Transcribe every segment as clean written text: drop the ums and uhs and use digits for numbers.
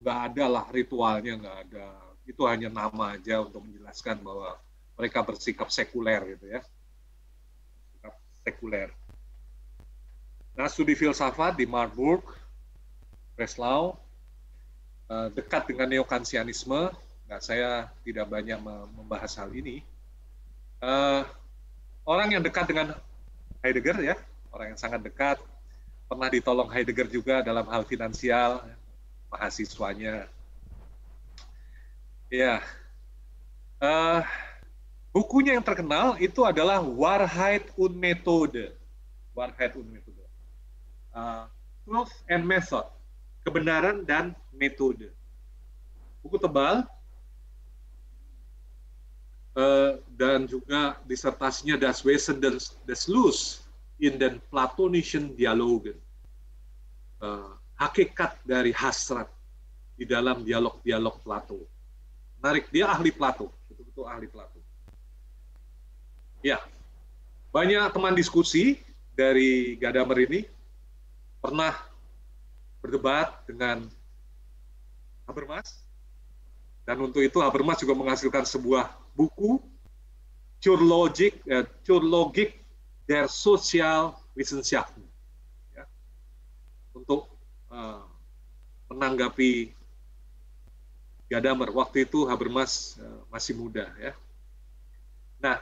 nggak ada lah ritualnya, nggak ada. Itu hanya nama aja untuk menjelaskan bahwa mereka bersikap sekuler gitu ya, sikap sekuler. Nah, studi filsafat di Marburg, Breslau, dekat dengan neokansianisme. Nah, saya tidak banyak membahas hal ini. Orang yang dekat dengan Heidegger ya, orang yang sangat dekat, pernah ditolong Heidegger juga dalam hal finansial, mahasiswanya. Ya, bukunya yang terkenal itu adalah Wahrheit und Methode. Wahrheit und Methode. Truth and Method. Kebenaran dan metode. Buku tebal, dan juga disertasinya Das Wesen des Lust in den Platonischen Dialogen. Hakikat dari hasrat di dalam dialog-dialog Plato. Menarik, dia ahli Plato, betul-betul ahli Plato. Ya, banyak teman diskusi dari Gadamer ini pernah berdebat dengan Habermas, dan untuk itu Habermas juga menghasilkan sebuah buku Zur Logik der Sozialwissenschaften, ya, untuk menanggapi Gadamer. Waktu itu Habermas masih muda, ya. Nah,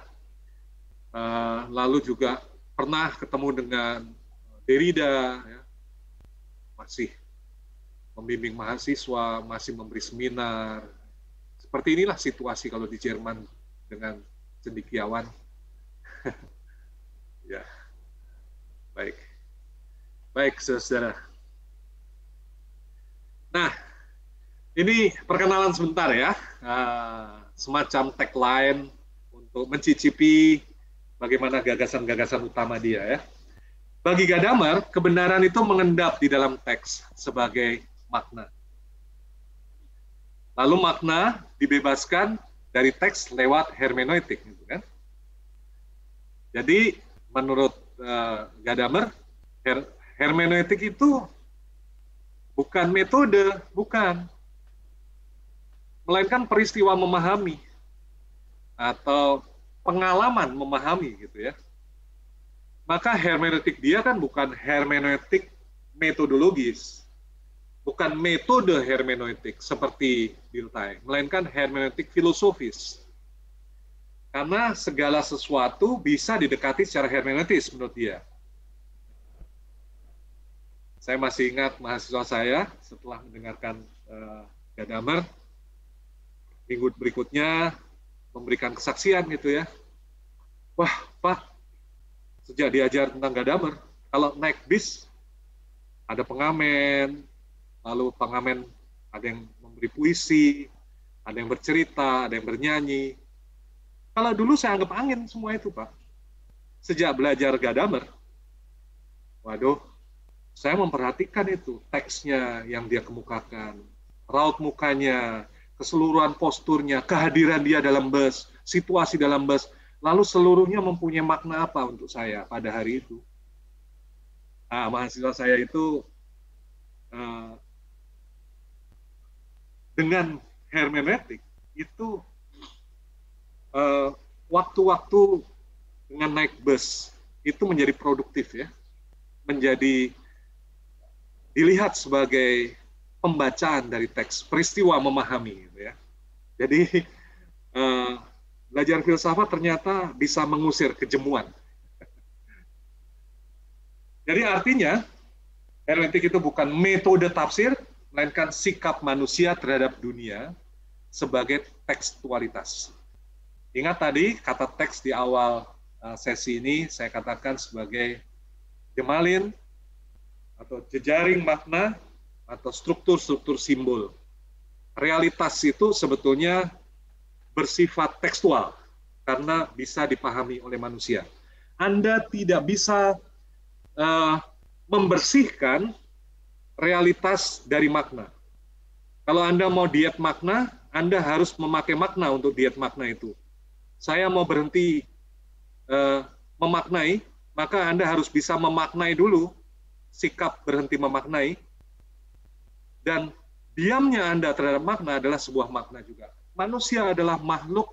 lalu juga pernah ketemu dengan Derrida, ya, masih membimbing mahasiswa, masih memberi seminar. Seperti inilah situasi kalau di Jerman dengan cendekiawan. Ya, baik, baik, saudara. Nah, ini perkenalan sebentar ya, semacam tagline untuk mencicipi bagaimana gagasan-gagasan utama dia ya. Bagi Gadamer, kebenaran itu mengendap di dalam teks sebagai makna. Lalu makna dibebaskan dari teks lewat hermeneutik, gitu kan? Jadi menurut Gadamer, hermeneutik itu bukan metode, bukan, melainkan peristiwa memahami atau pengalaman memahami, gitu ya. Maka hermeneutik dia kan bukan hermeneutik metodologis, bukan metode hermeneutik seperti Dilthey, melainkan hermeneutik filosofis. Karena segala sesuatu bisa didekati secara hermeneutis menurut dia. Saya masih ingat mahasiswa saya setelah mendengarkan Gadamer, minggu berikutnya memberikan kesaksian gitu ya. Wah, Pak, sejak diajar tentang Gadamer, kalau naik bis ada pengamen, lalu pengamen ada yang memberi puisi, ada yang bercerita, ada yang bernyanyi. Kalau dulu saya anggap angin semua itu, Pak. Sejak belajar Gadamer, waduh, saya memperhatikan itu, teksnya yang dia kemukakan, raut mukanya, keseluruhan posturnya, kehadiran dia dalam bus, situasi dalam bus, lalu seluruhnya mempunyai makna apa untuk saya pada hari itu. Nah, mahasiswa saya itu dengan hermeneutik itu waktu-waktu dengan naik bus itu menjadi produktif ya, menjadi dilihat sebagai pembacaan dari teks, peristiwa memahami gitu ya. Jadi belajar filsafat ternyata bisa mengusir kejemuan. Jadi artinya hermeneutik itu bukan metode tafsir, melainkan sikap manusia terhadap dunia sebagai tekstualitas. Ingat tadi kata teks di awal sesi ini saya katakan sebagai gemalin atau jejaring makna atau struktur-struktur simbol. Realitas itu sebetulnya bersifat tekstual karena bisa dipahami oleh manusia. Anda tidak bisa membersihkan realitas dari makna. Kalau Anda mau diet makna, Anda harus memakai makna untuk diet makna itu. Saya mau berhenti memaknai, maka Anda harus bisa memaknai dulu, sikap berhenti memaknai, dan diamnya Anda terhadap makna adalah sebuah makna juga. Manusia adalah makhluk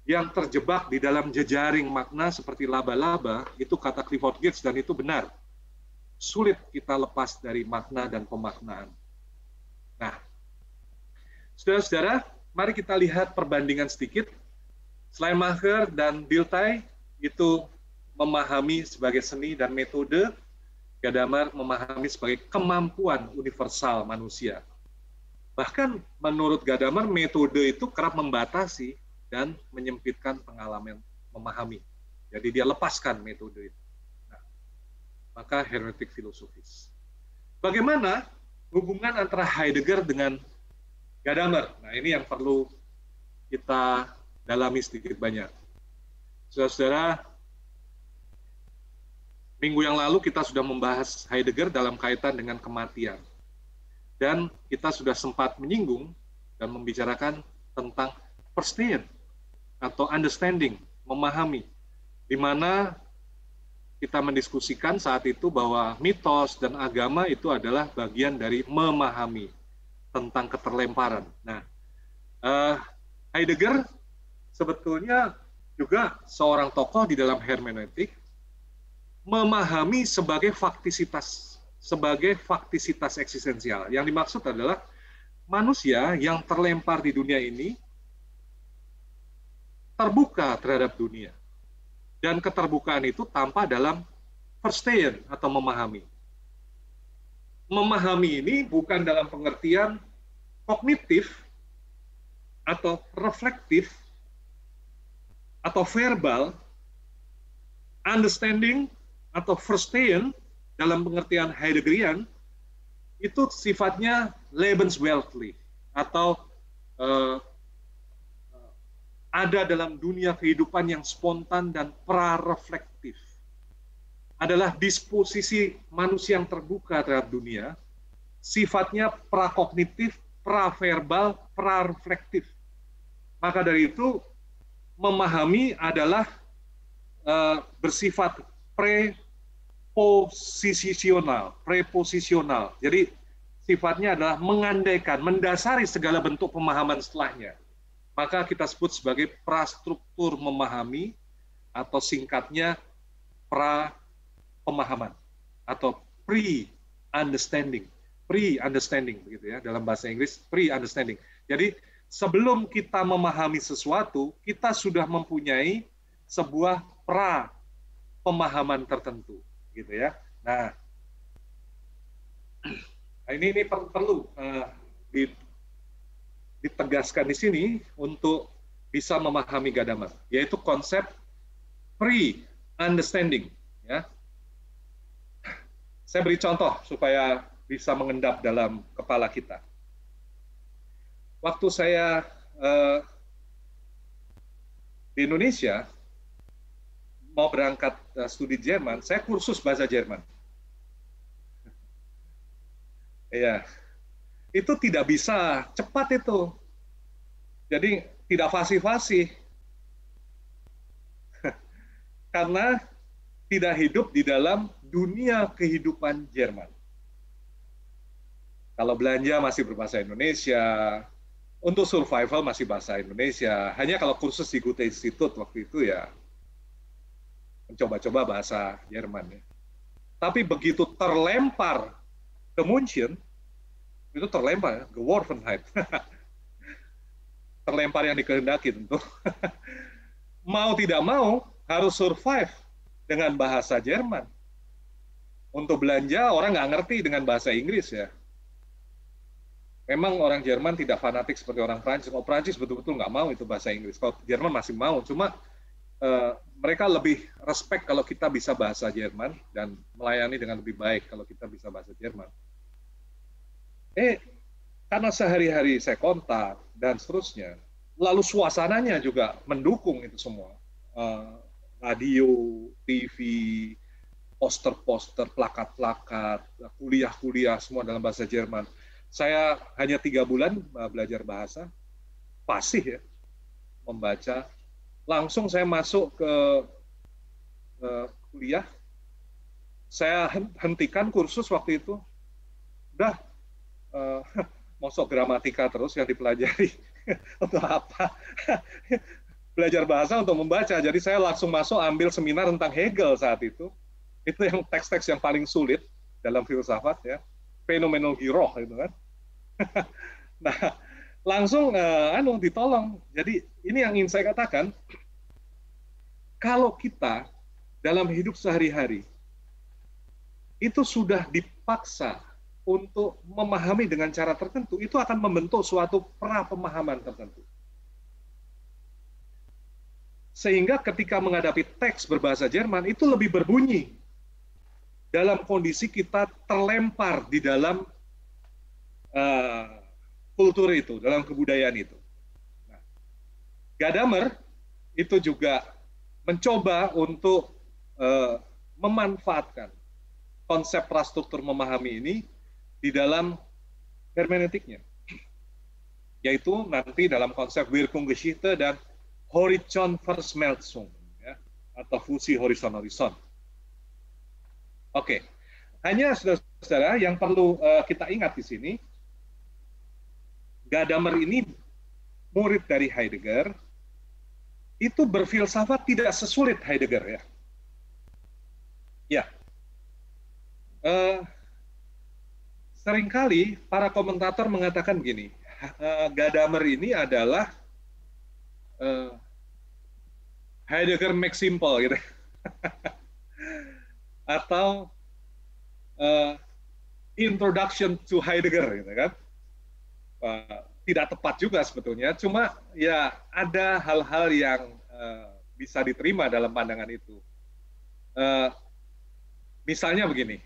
yang terjebak di dalam jejaring makna seperti laba-laba, itu kata Clifford Geertz, dan itu benar. Sulit kita lepas dari makna dan pemaknaan. Nah, saudara-saudara, mari kita lihat perbandingan sedikit. Schleiermacher dan Dilthey itu memahami sebagai seni dan metode, Gadamer memahami sebagai kemampuan universal manusia. Bahkan menurut Gadamer, metode itu kerap membatasi dan menyempitkan pengalaman memahami. Jadi dia lepaskan metode itu. Nah, maka hermeneutik filosofis. Bagaimana hubungan antara Heidegger dengan Gadamer? Nah, ini yang perlu kita dalami sedikit banyak. Saudara-saudara, minggu yang lalu kita sudah membahas Heidegger dalam kaitan dengan kematian. Dan kita sudah sempat menyinggung dan membicarakan tentang Verstehen atau understanding, memahami, di mana kita mendiskusikan saat itu bahwa mitos dan agama itu adalah bagian dari memahami tentang keterlemparan. Nah, Heidegger sebetulnya juga seorang tokoh di dalam hermeneutik, memahami sebagai faktisitas eksistensial. Yang dimaksud adalah manusia yang terlempar di dunia ini terbuka terhadap dunia. Dan keterbukaan itu tampak dalam Verstehen atau memahami. Memahami ini bukan dalam pengertian kognitif atau reflektif atau verbal. Understanding atau Verstehen dalam pengertian Heideggerian itu sifatnya lebensweltlich atau ada dalam dunia kehidupan yang spontan dan prareflektif. Adalah disposisi manusia yang terbuka terhadap dunia, sifatnya prakognitif, praverbal, prareflektif. Maka dari itu memahami adalah bersifat preposisional. Jadi sifatnya adalah mengandaikan, mendasari segala bentuk pemahaman setelahnya. Maka kita sebut sebagai prastruktur memahami atau singkatnya pra-pemahaman atau pre-understanding. Pre-understanding begitu ya dalam bahasa Inggris, pre-understanding. Jadi sebelum kita memahami sesuatu, kita sudah mempunyai sebuah pemahaman tertentu, gitu ya. Nah, ini perlu ditegaskan di sini untuk bisa memahami Gadamer, yaitu konsep pre-understanding. Ya, saya beri contoh supaya bisa mengendap dalam kepala kita. Waktu saya di Indonesia mau berangkat studi Jerman, saya kursus bahasa Jerman. Iya, itu tidak bisa cepat itu. Jadi tidak fasih-fasih. Karena tidak hidup di dalam dunia kehidupan Jerman. Kalau belanja masih berbahasa Indonesia, untuk survival masih bahasa Indonesia. Hanya kalau kursus di Goethe Institute waktu itu ya mencoba-coba bahasa Jerman. Ya. Tapi begitu terlempar ke München, itu terlempar, geworfenheit. Terlempar yang dikehendaki tentu. Mau tidak mau, harus survive dengan bahasa Jerman. Untuk belanja, orang nggak ngerti dengan bahasa Inggris ya. Memang orang Jerman tidak fanatik seperti orang Prancis. Kalau Prancis betul-betul nggak mau itu bahasa Inggris. Kalau Jerman masih mau, cuma mereka lebih respect kalau kita bisa bahasa Jerman dan melayani dengan lebih baik kalau kita bisa bahasa Jerman. Karena sehari-hari saya kontak dan seterusnya, lalu suasananya juga mendukung itu semua. Radio, TV, poster-poster, plakat-plakat, kuliah-kuliah, semua dalam bahasa Jerman. Saya hanya 3 bulan belajar bahasa, fasih ya, membaca. Langsung saya masuk ke kuliah, saya hentikan kursus waktu itu. Udah, mosok gramatika terus yang dipelajari. Untuk apa? Belajar bahasa untuk membaca. Jadi saya langsung masuk ambil seminar tentang Hegel saat itu. Itu yang teks-teks yang paling sulit dalam filsafat ya. Fenomenologi roh itu kan. Nah, langsung ditolong. Jadi ini yang ingin saya katakan, kalau kita dalam hidup sehari-hari itu sudah dipaksa untuk memahami dengan cara tertentu, itu akan membentuk suatu pra-pemahaman tertentu. Sehingga ketika menghadapi teks berbahasa Jerman, itu lebih berbunyi dalam kondisi kita terlempar di dalam kultur itu, dalam kebudayaan itu. Nah, Gadamer itu juga mencoba untuk memanfaatkan konsep prastruktur memahami ini di dalam hermeneutiknya, yaitu nanti dalam konsep Wirkungsgeschichte dan Horizonverschmelzung, ya, atau fusi horizon-horizon. Oke, hanya saudara-saudara yang perlu kita ingat di sini, Gadamer ini murid dari Heidegger, itu berfilsafat tidak sesulit Heidegger ya. Ya. Seringkali para komentator mengatakan begini, Gadamer ini adalah Heidegger make simple gitu. Atau introduction to Heidegger gitu kan. Tidak tepat juga sebetulnya, cuma ya ada hal-hal yang bisa diterima dalam pandangan itu. Misalnya begini,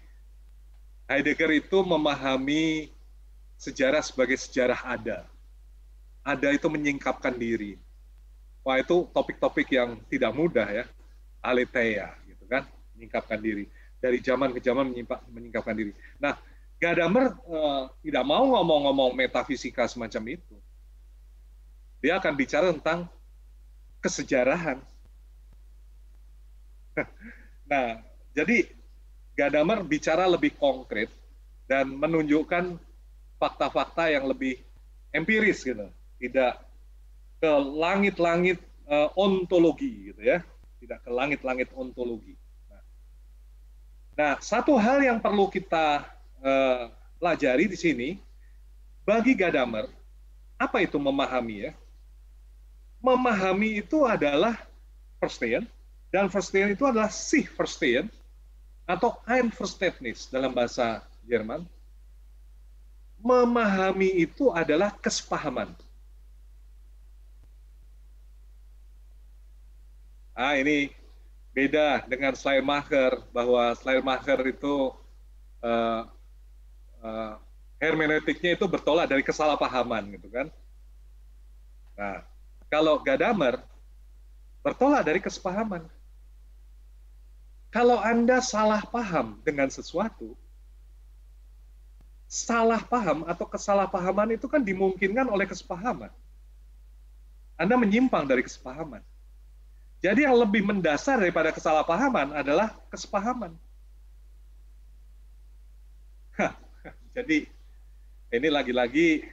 Heidegger itu memahami sejarah sebagai sejarah ada. Ada itu menyingkapkan diri. Wah, itu topik-topik yang tidak mudah ya. Aletheia gitu kan, menyingkapkan diri. Dari zaman ke zaman menyingkapkan diri. Nah, Gadamer tidak mau ngomong-ngomong metafisika semacam itu. Dia akan bicara tentang kesejarahan. Nah, jadi Gadamer bicara lebih konkret dan menunjukkan fakta-fakta yang lebih empiris gitu, tidak ke langit-langit ontologi gitu ya, tidak ke langit-langit ontologi. Nah, satu hal yang perlu kita pelajari di sini, bagi Gadamer, apa itu memahami ya? Memahami itu adalah Verstehen, dan Verstehen itu adalah sich Verstehen, atau Einverständnis dalam bahasa Jerman. Memahami itu adalah kesepahaman. Ini beda dengan Schleiermacher, bahwa Schleiermacher itu hermeneutiknya itu bertolak dari kesalahpahaman gitu kan. Nah, kalau Gadamer bertolak dari kesepahaman. Kalau Anda salah paham dengan sesuatu, salah paham atau kesalahpahaman itu kan dimungkinkan oleh kesepahaman. Anda menyimpang dari kesepahaman. Jadi yang lebih mendasar daripada kesalahpahaman adalah kesepahaman. Jadi ini lagi-lagi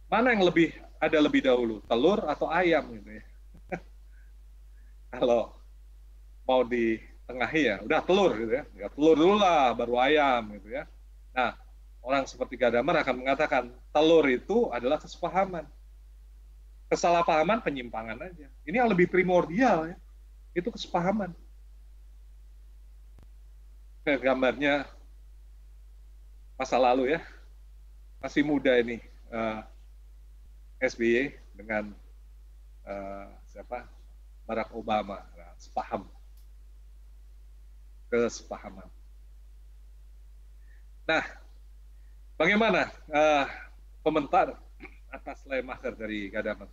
mana yang ada lebih dahulu, telur atau ayam gitu ya. Kalau mau di tengahi ya, udah telur gitu ya. Ya telur dulu lah, baru ayam gitu ya. Nah, orang seperti Gadamer akan mengatakan telur itu adalah kesepahaman. Kesalahpahaman penyimpangan aja. Ini yang lebih primordial ya. Itu kesepahaman. Gambarnya masa lalu ya. Masih muda ini SBY dengan Barack Obama. Nah, sepaham. Kesepahaman. Nah, bagaimana komentar atas Schleiermacher dari Gadamer?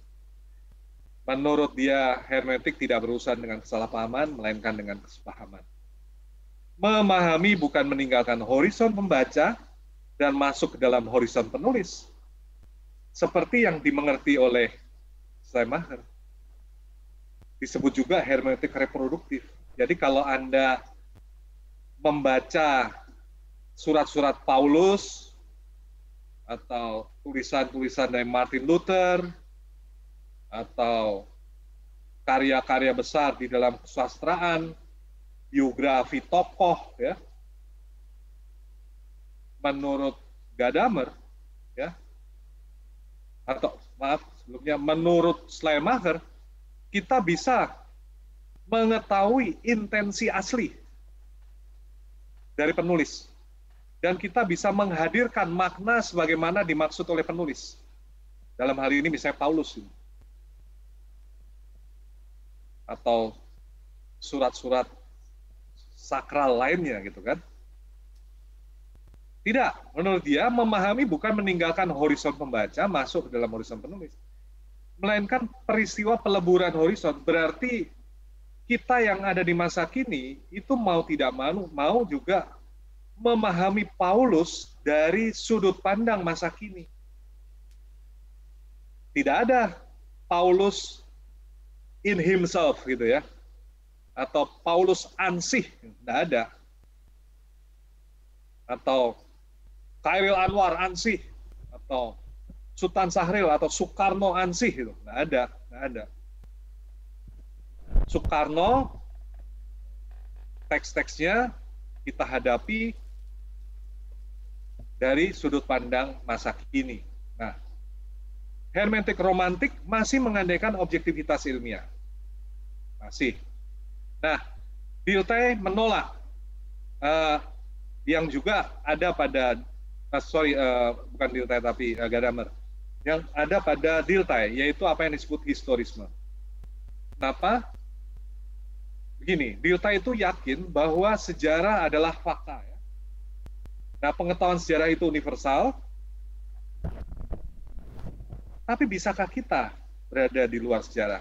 Menurut dia, hermeneutik tidak berurusan dengan kesalahpahaman, melainkan dengan kesepahaman. Memahami bukan meninggalkan horizon pembaca dan masuk ke dalam horizon penulis, seperti yang dimengerti oleh Schleiermacher. Disebut juga hermeneutik reproduktif. Jadi kalau Anda membaca surat-surat Paulus, atau tulisan-tulisan dari Martin Luther, atau karya-karya besar di dalam kesusastraan, biografi tokoh, ya. Menurut Gadamer, ya, atau maaf sebelumnya menurut Schleiermacher, kita bisa mengetahui intensi asli dari penulis, dan kita bisa menghadirkan makna sebagaimana dimaksud oleh penulis. Dalam hal ini misalnya Paulus atau surat-surat sakral lainnya, gitu kan. Tidak, menurut dia memahami bukan meninggalkan horizon pembaca masuk ke dalam horizon penulis, melainkan peristiwa peleburan horizon. Berarti kita yang ada di masa kini itu mau tidak mau juga memahami Paulus dari sudut pandang masa kini. Tidak ada Paulus in himself, gitu ya, atau Paulus ansih, tidak ada. Atau Khairil Anwar ansih, atau Sultan Sahril atau Soekarno ansih, gitu. Nggak ada, nggak ada. Soekarno, teks-teksnya kita hadapi dari sudut pandang masa kini. Nah, hermeneutik romantik masih mengandaikan objektivitas ilmiah. Masih. Nah, Dilthey menolak yang juga ada pada bukan Dilthey tapi Gadamer, yang ada pada Dilthey, yaitu apa yang disebut historisme. Kenapa? Begini, Dilthey itu yakin bahwa sejarah adalah fakta, ya. Nah, pengetahuan sejarah itu universal, tapi bisakah kita berada di luar sejarah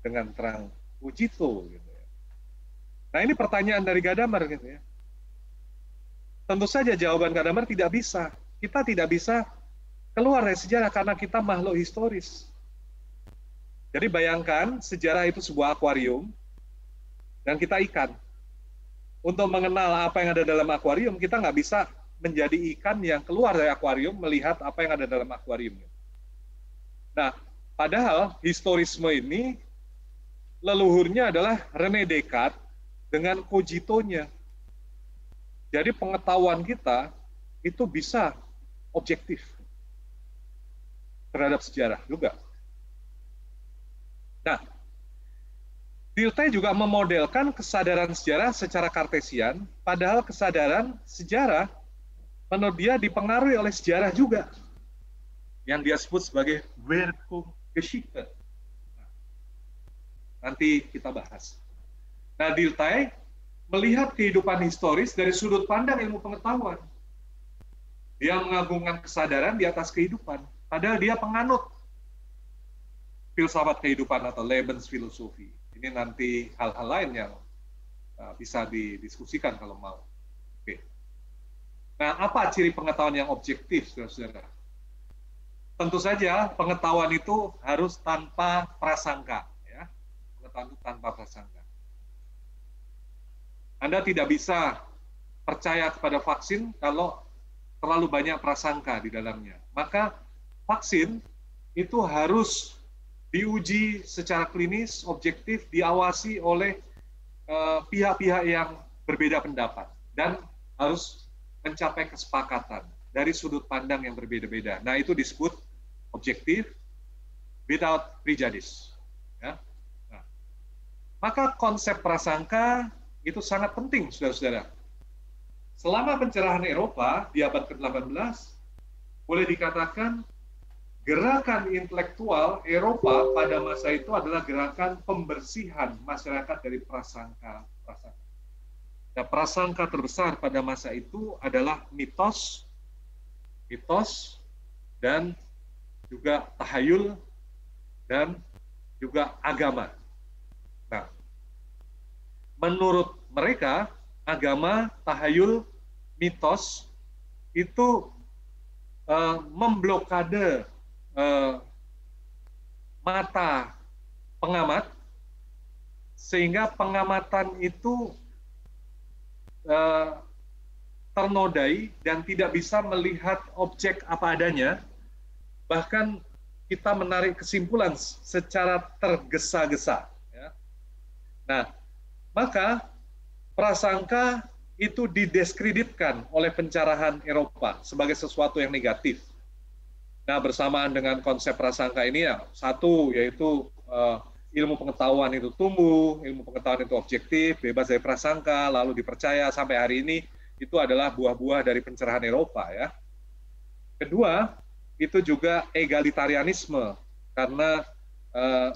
dengan terang ujito, gitu ya. Nah, ini pertanyaan dari Gadamer, gitu ya. Tentu saja jawaban Gadamer tidak bisa. Kita tidak bisa keluar dari sejarah karena kita makhluk historis. Jadi bayangkan sejarah itu sebuah akuarium dan kita ikan. Untuk mengenal apa yang ada dalam akuarium, kita nggak bisa menjadi ikan yang keluar dari akuarium melihat apa yang ada dalam akuarium. Nah, padahal historisme ini leluhurnya adalah René Descartes dengan cogitonya. Jadi pengetahuan kita itu bisa objektif terhadap sejarah juga. Nah, Dilthey juga memodelkan kesadaran sejarah secara kartesian, padahal kesadaran sejarah menurut dia dipengaruhi oleh sejarah juga, yang dia sebut sebagai Wirkungsgeschichte. Nanti kita bahas. Nah, Dilthey melihat kehidupan historis dari sudut pandang ilmu pengetahuan. Dia mengagungkan kesadaran di atas kehidupan, padahal dia penganut filsafat kehidupan atau Lebensphilosophie. Ini nanti hal-hal lain yang bisa didiskusikan kalau mau. Oke. Nah, apa ciri pengetahuan yang objektif, saudara-saudara? Tentu saja pengetahuan itu harus tanpa prasangka, ya. Pengetahuan itu tanpa prasangka. Anda tidak bisa percaya kepada vaksin kalau terlalu banyak prasangka di dalamnya. Maka vaksin itu harus diuji secara klinis, objektif, diawasi oleh pihak-pihak yang berbeda pendapat, dan harus mencapai kesepakatan dari sudut pandang yang berbeda-beda. Nah, itu disebut objektif without prejudice. Ya. Nah, maka konsep prasangka itu sangat penting, saudara-saudara. Selama pencerahan Eropa di abad ke-18, boleh dikatakan gerakan intelektual Eropa pada masa itu adalah gerakan pembersihan masyarakat dari prasangka. Nah, prasangka terbesar pada masa itu adalah mitos dan juga tahayul dan juga agama. Nah, menurut mereka, agama, tahayul, mitos itu memblokade mata pengamat, sehingga pengamatan itu ternodai dan tidak bisa melihat objek apa adanya, bahkan kita menarik kesimpulan secara tergesa-gesa. Ya. Nah, maka prasangka itu didiskreditkan oleh pencerahan Eropa sebagai sesuatu yang negatif. Nah, bersamaan dengan konsep prasangka ini ya, satu yaitu ilmu pengetahuan itu tumbuh, ilmu pengetahuan itu objektif, bebas dari prasangka, lalu dipercaya sampai hari ini, itu adalah buah-buah dari pencerahan Eropa ya. Kedua, itu juga egalitarianisme, karena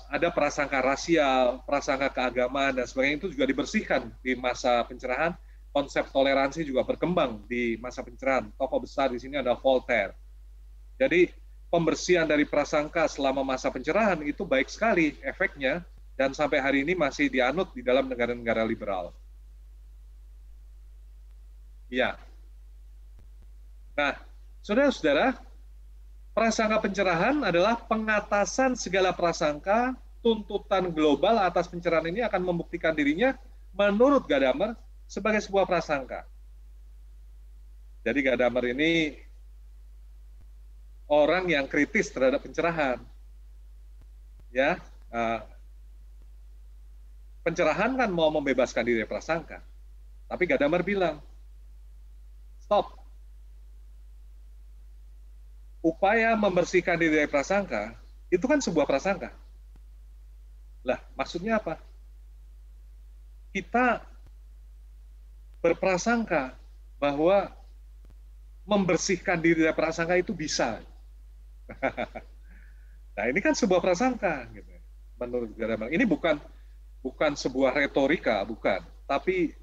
ada prasangka rasial, prasangka keagamaan dan sebagainya, itu juga dibersihkan di masa pencerahan. Konsep toleransi juga berkembang di masa pencerahan. Tokoh besar di sini ada Voltaire. Jadi pembersihan dari prasangka selama masa pencerahan itu baik sekali efeknya, dan sampai hari ini masih dianut di dalam negara-negara liberal. Ya. Nah, saudara-saudara, prasangka pencerahan adalah pengatasan segala prasangka. Tuntutan global atas pencerahan ini akan membuktikan dirinya menurut Gadamer sebagai sebuah prasangka. Jadi Gadamer ini orang yang kritis terhadap pencerahan. Ya, pencerahan kan mau membebaskan diri dari prasangka. Tapi Gadamer bilang, stop. Upaya membersihkan diri dari prasangka, itu kan sebuah prasangka. Lah, maksudnya apa? Kita berprasangka bahwa membersihkan diri dari prasangka itu bisa. Nah, ini kan sebuah prasangka. Gitu. Menurut Gadamer. Ini bukan sebuah retorika, bukan. Tapi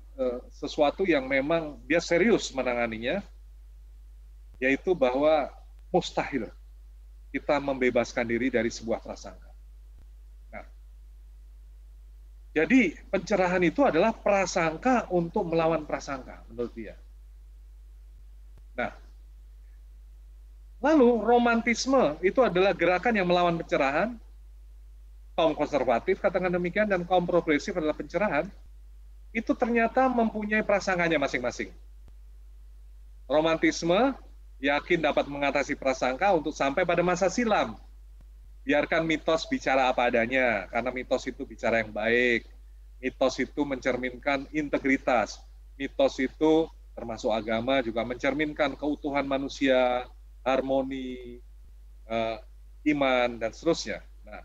sesuatu yang memang dia serius menanganinya, yaitu bahwa mustahil kita membebaskan diri dari sebuah prasangka. Nah, jadi pencerahan itu adalah prasangka untuk melawan prasangka, menurut dia. Nah, lalu romantisme itu adalah gerakan yang melawan pencerahan. Kaum konservatif katakan demikian, dan kaum progresif adalah pencerahan. Itu ternyata mempunyai prasangkanya masing-masing. Romantisme yakin dapat mengatasi prasangka untuk sampai pada masa silam. Biarkan mitos bicara apa adanya, karena mitos itu bicara yang baik. Mitos itu mencerminkan integritas. Mitos itu termasuk agama juga mencerminkan keutuhan manusia, harmoni, iman, dan seterusnya. Nah,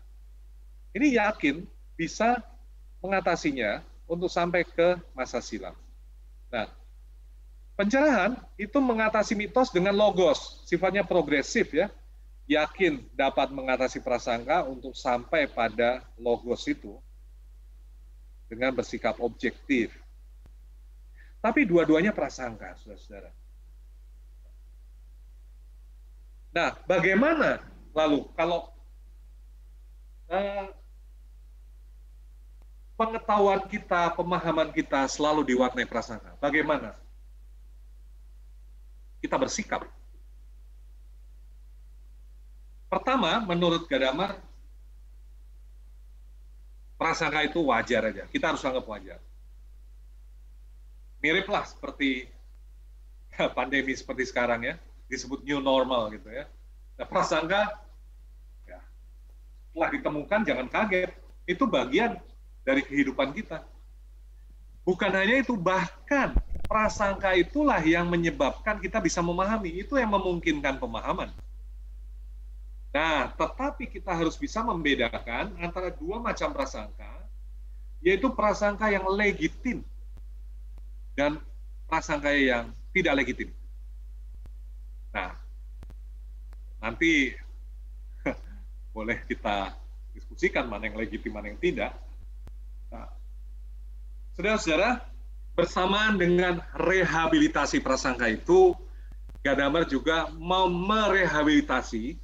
ini yakin bisa mengatasinya untuk sampai ke masa silam. Nah, pencerahan itu mengatasi mitos dengan logos, sifatnya progresif ya, yakin dapat mengatasi prasangka untuk sampai pada logos itu dengan bersikap objektif. Tapi dua-duanya prasangka, saudara-saudara. Nah, bagaimana lalu kalau pengetahuan kita, pemahaman kita selalu diwarnai prasangka? Bagaimana kita bersikap? Pertama, menurut Gadamer, prasangka itu wajar aja. Kita harus anggap wajar. Miriplah seperti pandemi seperti sekarang ya, disebut new normal gitu ya. Nah, prasangka, ya, setelah ditemukan jangan kaget. Itu bagian dari kehidupan kita. Bukan hanya itu, bahkan prasangka itulah yang menyebabkan kita bisa memahami. Itu yang memungkinkan pemahaman. Nah, tetapi kita harus bisa membedakan antara dua macam prasangka, yaitu prasangka yang legitim dan prasangka yang tidak legitim. Nah, nanti boleh kita diskusikan mana yang legitim, mana yang tidak. Nah, saudara-saudara, bersamaan dengan rehabilitasi prasangka itu, Gadamer juga mau merehabilitasi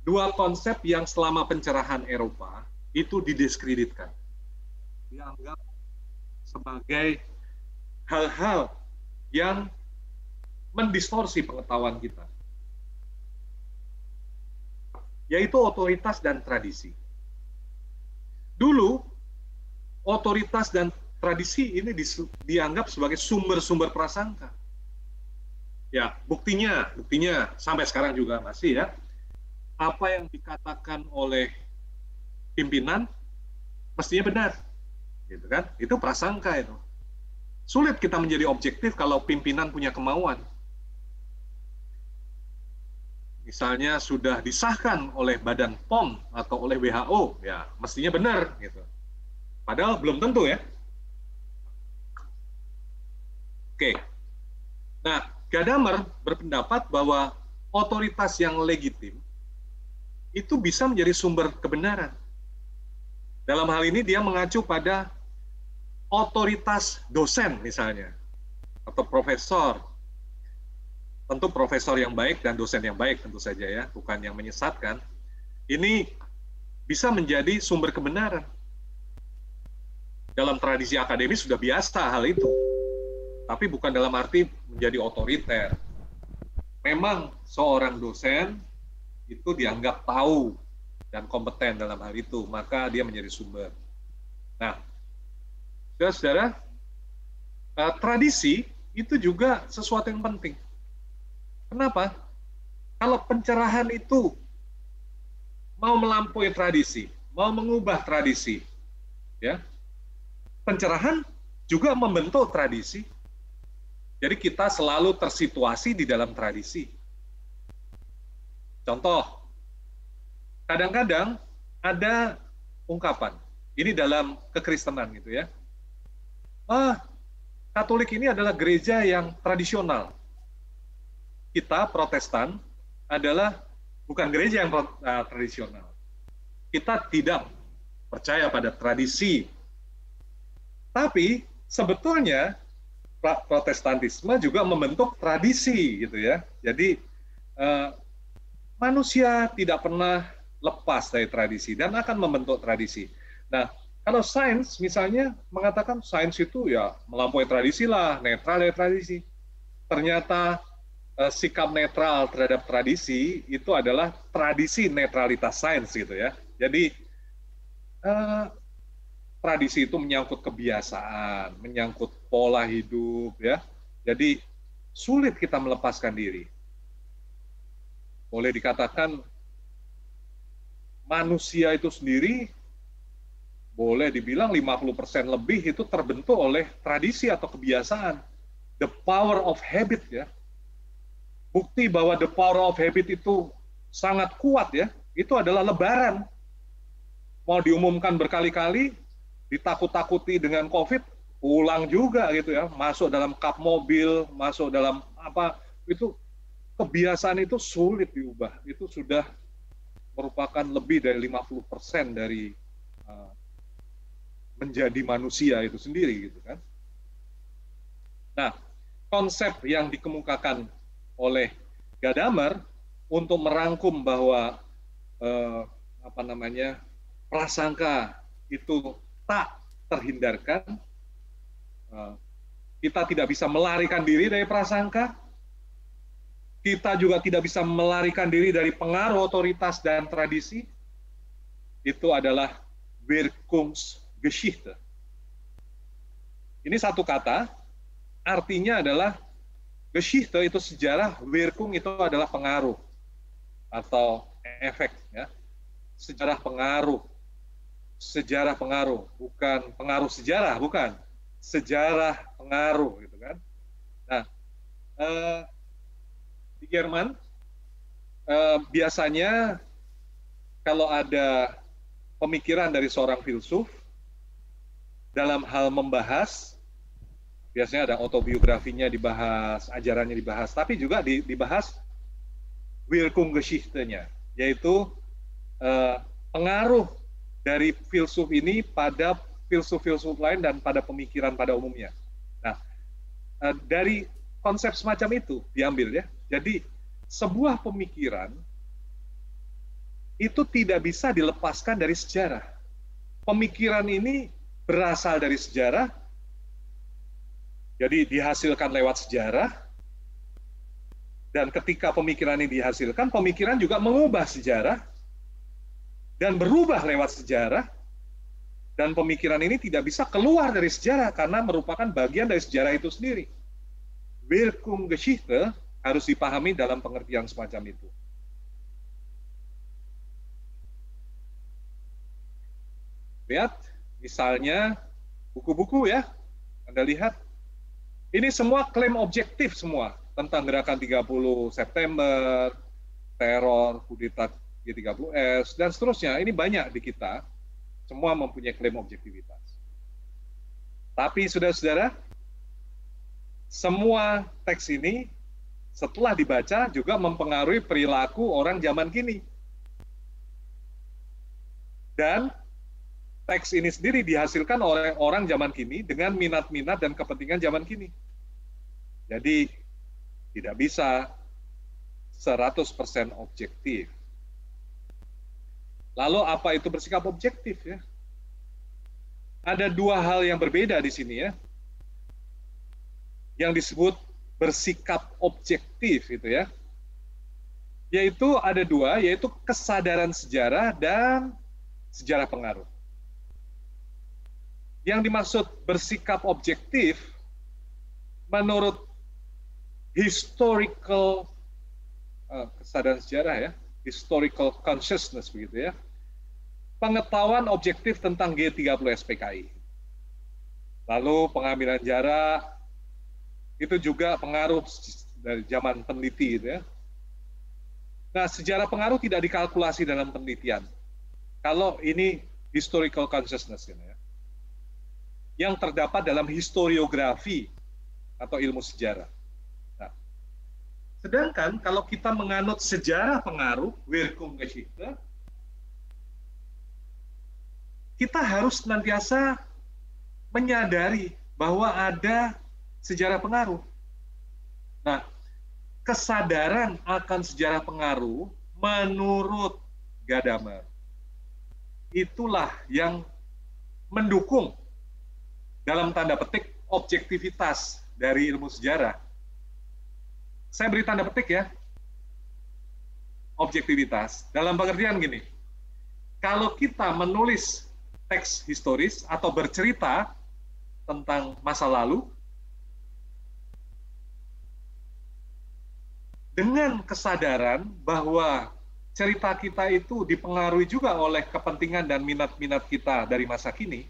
dua konsep yang selama pencerahan Eropa itu didiskreditkan. Dianggap sebagai hal-hal yang mendistorsi pengetahuan kita, yaitu otoritas dan tradisi. Dulu, otoritas dan tradisi ini dianggap sebagai sumber-sumber prasangka. Ya, buktinya sampai sekarang juga masih ya. Apa yang dikatakan oleh pimpinan mestinya benar, gitu kan? Itu prasangka itu. Sulit kita menjadi objektif kalau pimpinan punya kemauan. Misalnya sudah disahkan oleh Badan POM atau oleh WHO, ya mestinya benar, gitu. Padahal belum tentu ya. Oke. Nah, Gadamer berpendapat bahwa otoritas yang legitim itu bisa menjadi sumber kebenaran. Dalam hal ini dia mengacu pada otoritas dosen misalnya, atau profesor. Tentu profesor yang baik dan dosen yang baik tentu saja ya, bukan yang menyesatkan. Ini bisa menjadi sumber kebenaran. Dalam tradisi akademis sudah biasa hal itu. Tapi bukan dalam arti menjadi otoriter. Memang seorang dosen itu dianggap tahu dan kompeten dalam hal itu, maka dia menjadi sumber. Nah, saudara-saudara, tradisi itu juga sesuatu yang penting. Kenapa? Kalau pencerahan itu mau melampaui tradisi, mau mengubah tradisi, ya, pencerahan juga membentuk tradisi. Jadi kita selalu tersituasi di dalam tradisi. Contoh, kadang-kadang ada ungkapan, ini dalam kekristenan gitu ya. Katolik ini adalah gereja yang tradisional. Kita Protestan adalah bukan gereja yang tradisional. Kita tidak percaya pada tradisi. Tapi sebetulnya Protestantisme juga membentuk tradisi gitu ya. Jadi manusia tidak pernah lepas dari tradisi dan akan membentuk tradisi. Nah, kalau sains misalnya mengatakan sains itu ya melampaui tradisi lah, netral dari tradisi. Ternyata sikap netral terhadap tradisi itu adalah tradisi netralitas sains gitu ya. Jadi tradisi itu menyangkut kebiasaan, menyangkut pola hidup ya. Jadi sulit kita melepaskan diri. Boleh dikatakan manusia itu sendiri boleh dibilang 50% lebih itu terbentuk oleh tradisi atau kebiasaan. The power of habit ya. Bukti bahwa the power of habit itu sangat kuat ya, itu adalah Lebaran. Mau diumumkan berkali-kali, ditakut-takuti dengan COVID, pulang juga gitu ya, masuk dalam kap mobil, masuk dalam apa, itu kebiasaan itu sulit diubah. Itu sudah merupakan lebih dari 50% dari menjadi manusia itu sendiri gitu kan. Nah, konsep yang dikemukakan oleh Gadamer untuk merangkum bahwa prasangka itu tak terhindarkan, kita tidak bisa melarikan diri dari prasangka, kita juga tidak bisa melarikan diri dari pengaruh otoritas dan tradisi. Itu adalah Wirkungsgeschichte. Ini satu kata, artinya adalah Geschichte itu sejarah, Wirkung itu adalah pengaruh atau efek ya. Sejarah pengaruh, bukan pengaruh sejarah, bukan. Sejarah pengaruh gitu kan. Nah, di Jerman biasanya kalau ada pemikiran dari seorang filsuf dalam hal membahas, biasanya ada autobiografinya dibahas, ajarannya dibahas, tapi juga dibahas Wirkungsgeschichte-nya, yaitu pengaruh dari filsuf ini pada filsuf-filsuf lain dan pada pemikiran pada umumnya. Nah, dari konsep semacam itu diambil ya. Jadi sebuah pemikiran itu tidak bisa dilepaskan dari sejarah. Pemikiran ini berasal dari sejarah, jadi dihasilkan lewat sejarah, dan ketika pemikiran ini dihasilkan, pemikiran juga mengubah sejarah, dan berubah lewat sejarah, dan pemikiran ini tidak bisa keluar dari sejarah, karena merupakan bagian dari sejarah itu sendiri. Wirkungsgeschichte harus dipahami dalam pengertian semacam itu. Lihat, misalnya buku-buku ya, Anda lihat, ini semua klaim objektif semua tentang gerakan 30 September, teror, kudeta G30S, dan seterusnya. Ini banyak di kita, semua mempunyai klaim objektivitas. Tapi saudara-saudara, semua teks ini setelah dibaca juga mempengaruhi perilaku orang zaman kini. Dan teks ini sendiri dihasilkan oleh orang zaman kini dengan minat-minat dan kepentingan zaman kini. Jadi tidak bisa 100% objektif. Lalu apa itu bersikap objektif ya? Ada dua hal yang berbeda di sini ya. Yang disebut bersikap objektif itu ya. Yaitu ada dua, yaitu kesadaran sejarah dan sejarah pengaruh. Yang dimaksud bersikap objektif menurut historical kesadaran sejarah ya, historical consciousness begitu ya. Pengetahuan objektif tentang G30 SPKI. Lalu pengambilan jarak itu juga pengaruh dari zaman peneliti gitu ya. Nah, sejarah pengaruh tidak dikalkulasi dalam penelitian. Kalau ini historical consciousness gitu ya. Yang terdapat dalam historiografi atau ilmu sejarah. Nah, sedangkan kalau kita menganut sejarah pengaruh, Wirkungsgeschichte, kita harus senantiasa menyadari bahwa ada sejarah pengaruh. Nah, kesadaran akan sejarah pengaruh menurut Gadamer itulah yang mendukung dalam tanda petik objektivitas dari ilmu sejarah. Saya beri tanda petik ya. Objektivitas. Dalam pengertian gini. Kalau kita menulis teks historis atau bercerita tentang masa lalu dengan kesadaran bahwa cerita kita itu dipengaruhi juga oleh kepentingan dan minat-minat kita dari masa kini,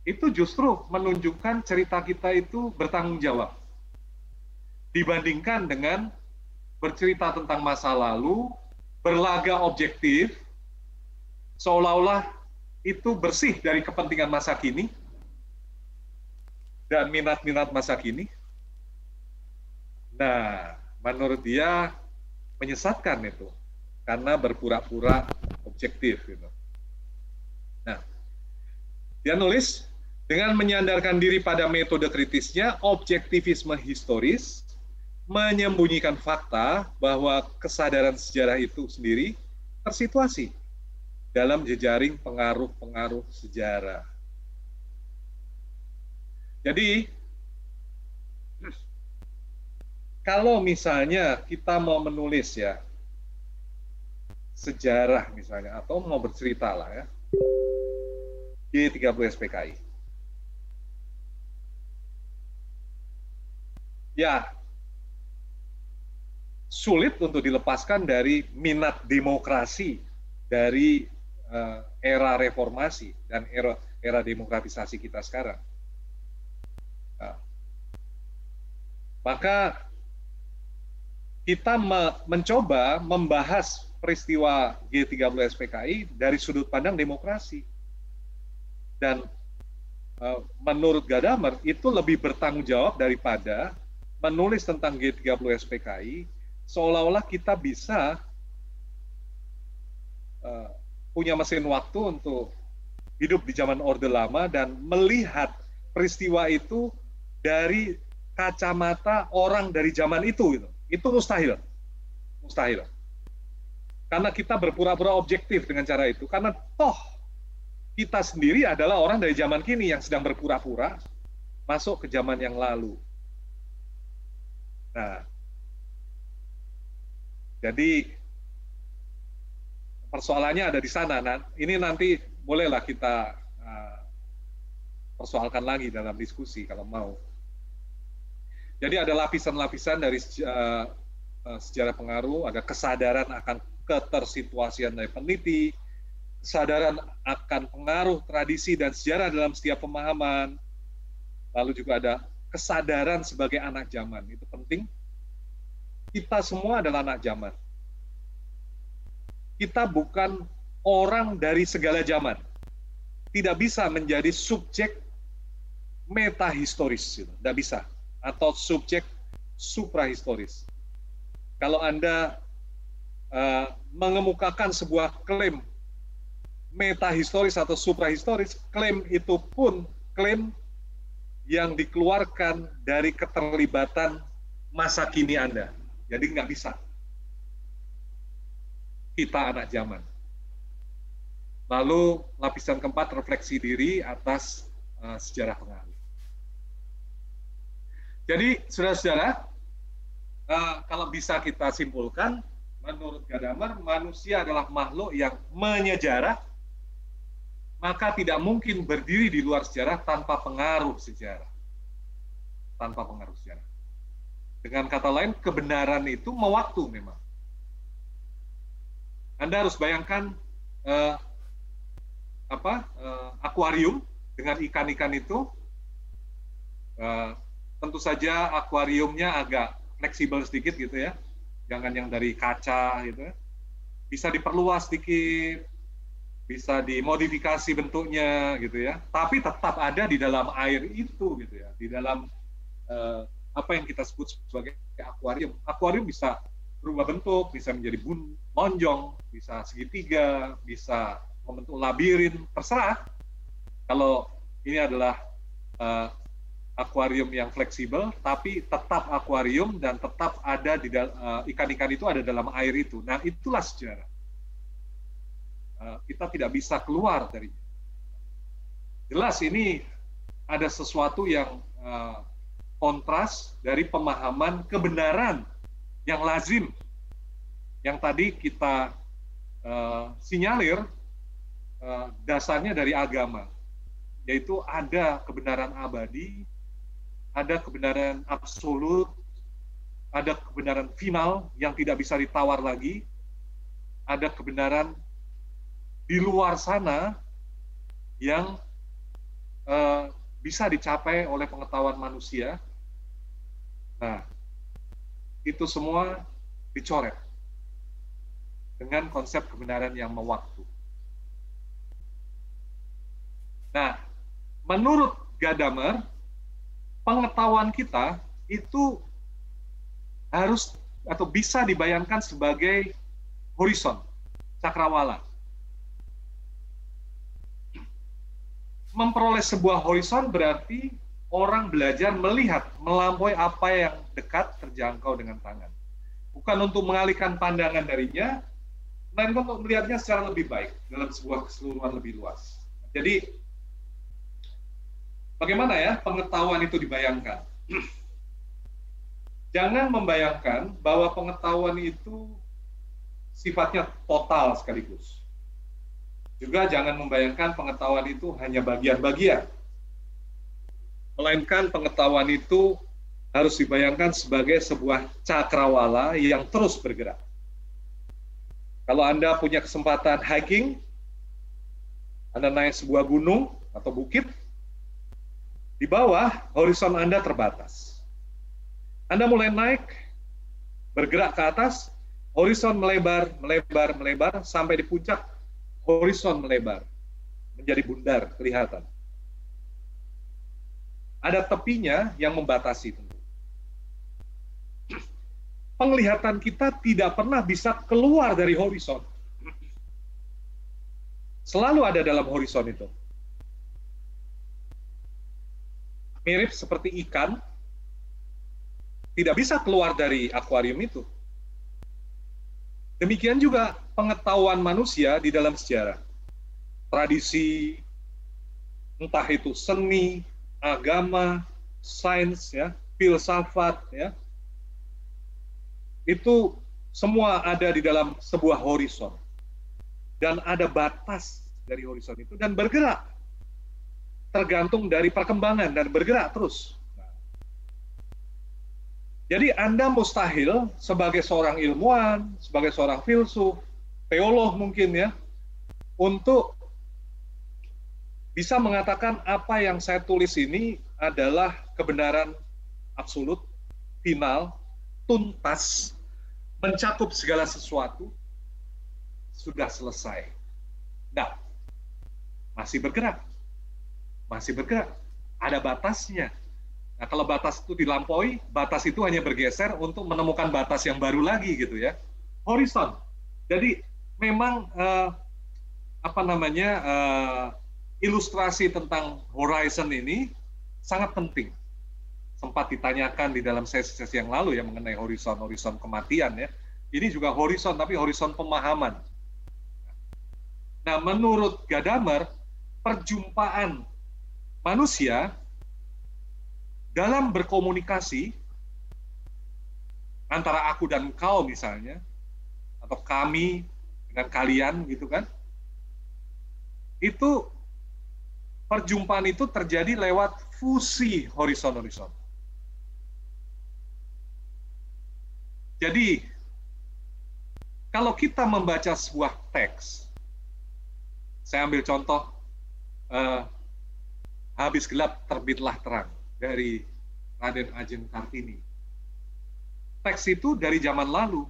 itu justru menunjukkan cerita kita itu bertanggung jawab. Dibandingkan dengan bercerita tentang masa lalu, berlaga objektif, seolah-olah itu bersih dari kepentingan masa kini dan minat-minat masa kini. Nah, menurut dia menyesatkan itu, karena berpura-pura objektif. Gitu. Nah, dia nulis, dengan menyandarkan diri pada metode kritisnya, objektivisme historis menyembunyikan fakta bahwa kesadaran sejarah itu sendiri tersituasi dalam jejaring pengaruh-pengaruh sejarah. Jadi, kalau misalnya kita mau menulis ya, sejarah misalnya, atau mau bercerita lah ya, G30 SPKI. Ya, sulit untuk dilepaskan dari minat demokrasi dari era reformasi dan era demokratisasi kita sekarang. Nah, maka kita mencoba membahas peristiwa G30 SPKI dari sudut pandang demokrasi. Dan menurut Gadamer itu lebih bertanggung jawab daripada menulis tentang G30 SPKI seolah-olah kita bisa punya mesin waktu untuk hidup di zaman Orde Lama dan melihat peristiwa itu dari kacamata orang dari zaman itu. Itu mustahil. Mustahil. Karena kita berpura-pura objektif dengan cara itu. Karena toh kita sendiri adalah orang dari zaman kini yang sedang berpura-pura masuk ke zaman yang lalu. Nah, jadi persoalannya ada di sana. Nah, ini nanti bolehlah kita persoalkan lagi dalam diskusi kalau mau. Jadi ada lapisan-lapisan dari sejarah pengaruh, ada kesadaran akan ketersituasian dari peneliti, kesadaran akan pengaruh tradisi dan sejarah dalam setiap pemahaman, lalu juga ada kesadaran sebagai anak zaman. Itu penting. Kita semua adalah anak zaman. Kita bukan orang dari segala zaman. Tidak bisa menjadi subjek metahistoris, tidak bisa. Atau subjek suprahistoris. Kalau Anda mengemukakan sebuah klaim metahistoris atau suprahistoris, klaim itu pun klaim yang dikeluarkan dari keterlibatan masa kini Anda. Jadi nggak bisa. Kita anak zaman. Lalu lapisan keempat, refleksi diri atas sejarah pengaruh. Jadi, saudara-saudara, kalau bisa kita simpulkan, menurut Gadamer, manusia adalah makhluk yang menyejarah, maka tidak mungkin berdiri di luar sejarah tanpa pengaruh sejarah. Tanpa pengaruh sejarah. Dengan kata lain, kebenaran itu mewaktu memang. Anda harus bayangkan akuarium dengan ikan-ikan itu. Tentu saja akuariumnya agak fleksibel sedikit gitu ya. Jangan yang dari kaca gitu ya. Bisa diperluas sedikit, bisa dimodifikasi bentuknya gitu ya. Tapi tetap ada di dalam air itu gitu ya. Di dalam apa yang kita sebut sebagai akuarium. Akuarium bisa berubah bentuk, bisa menjadi lonjong, bisa segitiga, bisa membentuk labirin, terserah. Kalau ini adalah akuarium yang fleksibel, tapi tetap akuarium dan tetap ada di ikan-ikan itu ada dalam air itu. Nah, itulah sejarah. Kita tidak bisa keluar darinya. Jelas ini ada sesuatu yang kontras dari pemahaman kebenaran yang lazim, yang tadi kita sinyalir dasarnya dari agama, yaitu ada kebenaran abadi, ada kebenaran absolut, ada kebenaran final yang tidak bisa ditawar lagi, ada kebenaran di luar sana yang bisa dicapai oleh pengetahuan manusia. Nah, itu semua dicoret dengan konsep kebenaran yang mewaktu. Nah, menurut Gadamer, pengetahuan kita itu harus atau bisa dibayangkan sebagai horizon, cakrawala. Memperoleh sebuah horizon berarti orang belajar melihat melampaui apa yang dekat terjangkau dengan tangan. Bukan untuk mengalihkan pandangan darinya, melainkan untuk melihatnya secara lebih baik dalam sebuah keseluruhan lebih luas. Jadi, bagaimana ya pengetahuan itu dibayangkan? Jangan membayangkan bahwa pengetahuan itu sifatnya total sekaligus. Juga jangan membayangkan pengetahuan itu hanya bagian-bagian. Melainkan pengetahuan itu harus dibayangkan sebagai sebuah cakrawala yang terus bergerak. Kalau Anda punya kesempatan hiking, Anda naik sebuah gunung atau bukit, di bawah horizon Anda terbatas. Anda mulai naik, bergerak ke atas, horizon melebar, melebar, melebar, sampai di puncak, horizon melebar, menjadi bundar, kelihatan. Ada tepinya yang membatasi tentu. Penglihatan kita tidak pernah bisa keluar dari horizon. Selalu ada dalam horizon itu. Mirip seperti ikan, tidak bisa keluar dari akuarium itu. Demikian juga pengetahuan manusia di dalam sejarah. Tradisi, entah itu seni, agama, sains, ya, filsafat, ya, itu semua ada di dalam sebuah horizon. Dan ada batas dari horizon itu dan bergerak. Tergantung dari perkembangan dan bergerak terus. Jadi Anda mustahil sebagai seorang ilmuwan, sebagai seorang filsuf, teolog mungkin ya, untuk bisa mengatakan apa yang saya tulis ini adalah kebenaran absolut, final, tuntas, mencakup segala sesuatu, sudah selesai. Nah, masih bergerak. Masih bergerak. Ada batasnya. Nah, kalau batas itu dilampaui, batas itu hanya bergeser untuk menemukan batas yang baru lagi gitu ya. Horizon. Jadi memang ilustrasi tentang horizon ini sangat penting. Sempat ditanyakan di dalam sesi-sesi yang lalu ya mengenai horizon kematian ya. Ini juga horizon tapi horizon pemahaman. Nah, menurut Gadamer, perjumpaan manusia dalam berkomunikasi antara aku dan kau misalnya, atau kami dengan kalian gitu kan, itu perjumpaan itu terjadi lewat fusi horizon-horizon. Jadi, kalau kita membaca sebuah teks, saya ambil contoh, habis gelap terbitlah terang, dari Raden Ajeng Kartini. Teks itu dari zaman lalu,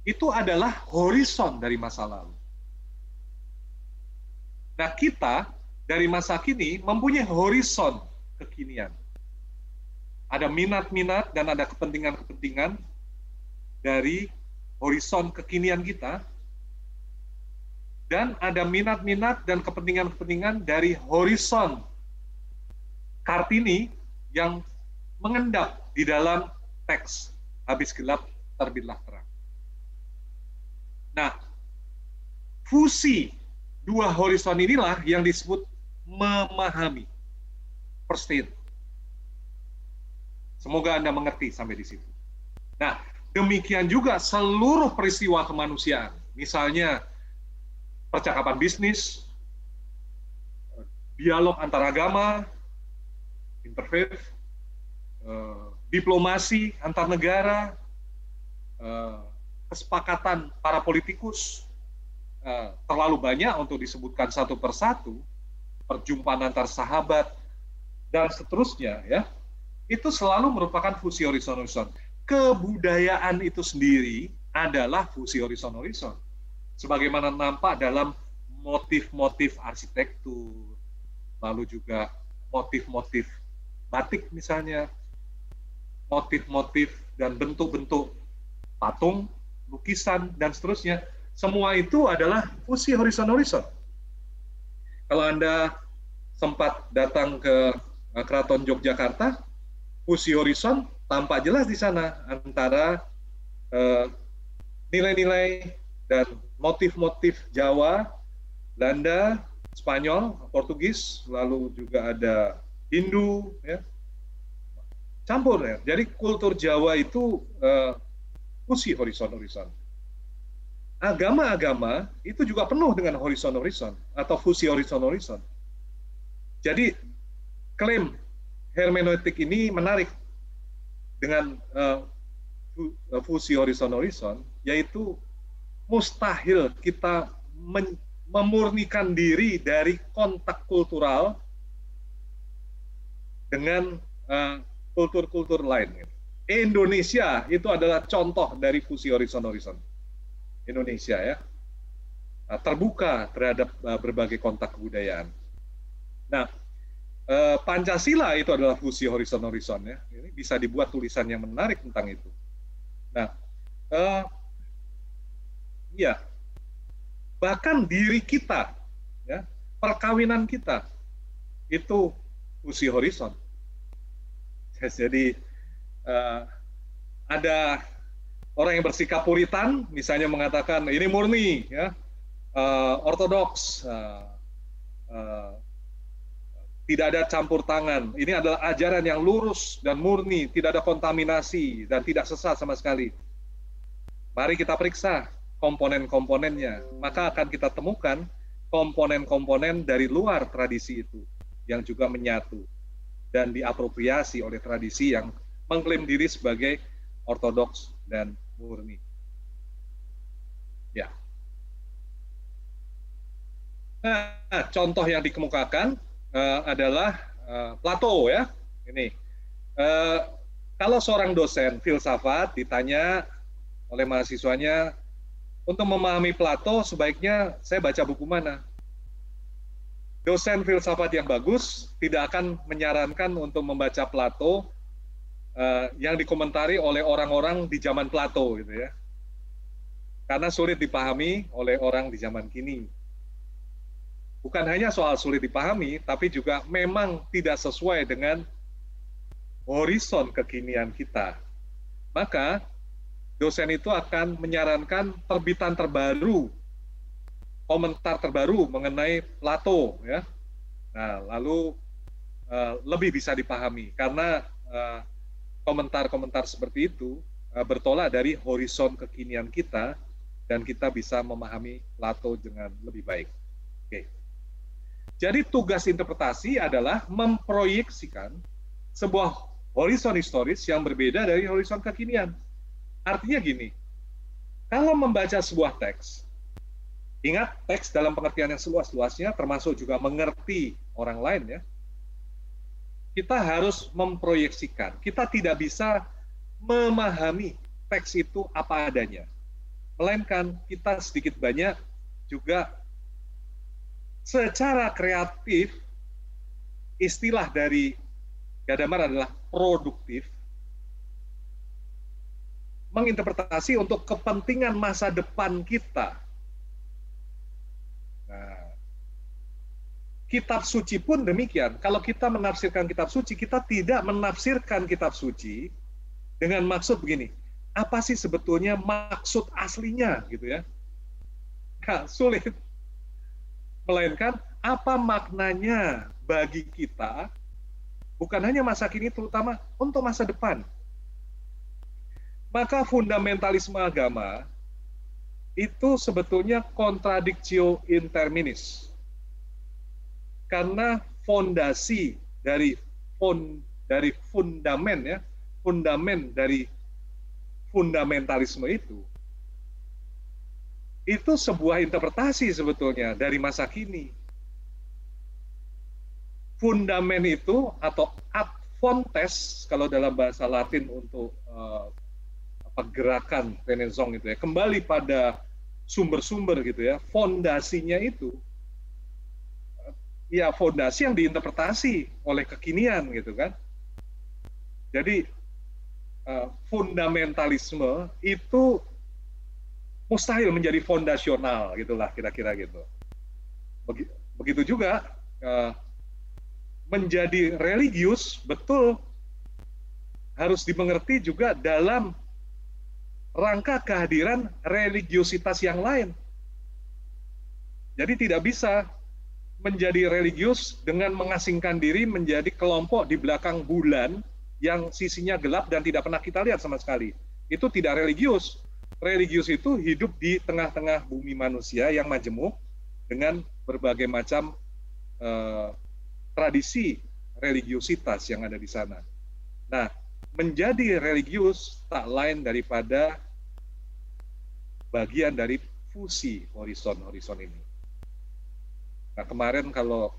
itu adalah horizon dari masa lalu. Nah, kita dari masa kini mempunyai horizon kekinian. Ada minat-minat dan ada kepentingan-kepentingan dari horizon kekinian kita, dan ada minat-minat dan kepentingan-kepentingan dari horizon Kartini yang mengendap di dalam teks habis gelap terbitlah terang. Nah, fusi dua horizon inilah yang disebut memahami. Perstand. Semoga Anda mengerti sampai di situ. Nah, demikian juga seluruh peristiwa kemanusiaan. Misalnya, percakapan bisnis, dialog antar agama, interfaith, diplomasi antar negara, kesepakatan para politikus, terlalu banyak untuk disebutkan satu persatu, perjumpaan antar sahabat, dan seterusnya, ya, itu selalu merupakan fusi horizon-horizon. Kebudayaan itu sendiri adalah fusi horizon-horizon. Sebagaimana nampak dalam motif-motif arsitektur, lalu juga motif-motif batik misalnya, motif-motif dan bentuk-bentuk patung, lukisan, dan seterusnya. Semua itu adalah fusi horizon-horizon. Kalau Anda sempat datang ke Keraton Yogyakarta, fusi horizon tampak jelas di sana antara nilai-nilai dan motif-motif Jawa, Belanda, Spanyol, Portugis, lalu juga ada Hindu, ya, campur ya. Jadi kultur Jawa itu fusi horizon-horizon. Agama-agama itu juga penuh dengan horizon-horizon atau fusi horizon-horizon. Jadi klaim hermeneutik ini menarik dengan fusi horizon-horizon, yaitu mustahil kita memurnikan diri dari kontak kultural dengan kultur-kultur lain. Indonesia itu adalah contoh dari fusi horizon-horizon. Indonesia ya, terbuka terhadap berbagai kontak kebudayaan. Nah, Pancasila itu adalah fusi horizon-horizon ya. Ini bisa dibuat tulisan yang menarik tentang itu. Nah, ya, bahkan diri kita, ya, perkawinan kita itu fusi horizon. Jadi ada orang yang bersikap puritan, misalnya mengatakan ini murni, ya, ortodoks, tidak ada campur tangan. Ini adalah ajaran yang lurus dan murni, tidak ada kontaminasi dan tidak sesat sama sekali. Mari kita periksa komponen-komponennya, maka akan kita temukan komponen-komponen dari luar tradisi itu yang juga menyatu dan diapropriasi oleh tradisi yang mengklaim diri sebagai ortodoks dan murni. Ya. Nah, contoh yang dikemukakan adalah Plato ya. Ini kalau seorang dosen filsafat ditanya oleh mahasiswanya, untuk memahami Plato sebaiknya saya baca buku mana? Dosen filsafat yang bagus tidak akan menyarankan untuk membaca Plato yang dikomentari oleh orang-orang di zaman Plato gitu ya. Karena sulit dipahami oleh orang di zaman kini. Bukan hanya soal sulit dipahami, tapi juga memang tidak sesuai dengan horizon kekinian kita. Maka dosen itu akan menyarankan terbitan terbaru, komentar terbaru mengenai Plato, ya. Nah, lalu lebih bisa dipahami karena komentar-komentar seperti itu bertolak dari horizon kekinian kita dan kita bisa memahami Plato dengan lebih baik. Oke. Jadi tugas interpretasi adalah memproyeksikan sebuah horizon historis yang berbeda dari horizon kekinian. Artinya gini, kalau membaca sebuah teks, ingat teks dalam pengertian yang seluas-luasnya, termasuk juga mengerti orang lain ya, kita harus memproyeksikan. Kita tidak bisa memahami teks itu apa adanya, melainkan kita sedikit banyak juga secara kreatif, istilah dari Gadamer adalah produktif, menginterpretasi untuk kepentingan masa depan kita. Nah, kitab suci pun demikian. Kalau kita menafsirkan kitab suci, kita tidak menafsirkan kitab suci dengan maksud begini, apa sih sebetulnya maksud aslinya gitu ya? Nah, sulit. Melainkan apa maknanya bagi kita, bukan hanya masa kini, terutama untuk masa depan. Maka fundamentalisme agama itu sebetulnya contradictio in terminis. Karena fondasi dari fundamen ya, fundamen dari fundamentalisme itu sebuah interpretasi sebetulnya dari masa kini. Fundamen itu atau ad fontes kalau dalam bahasa Latin untuk gerakan Renaissance itu ya, kembali pada sumber-sumber gitu ya, fondasinya itu ya fondasi yang diinterpretasi oleh kekinian gitu kan. Jadi fundamentalisme itu mustahil menjadi fondasional gitulah kira-kira gitu. Begitu juga menjadi religius betul harus dimengerti juga dalam rangka kehadiran religiositas yang lain. Jadi tidak bisa menjadi religius dengan mengasingkan diri menjadi kelompok di belakang bulan yang sisinya gelap dan tidak pernah kita lihat sama sekali. Itu tidak religius. Religius itu hidup di tengah-tengah bumi manusia yang majemuk dengan berbagai macam tradisi religiositas yang ada di sana. Nah, menjadi religius tak lain daripada bagian dari fusi horizon-horizon ini. Nah, kemarin kalau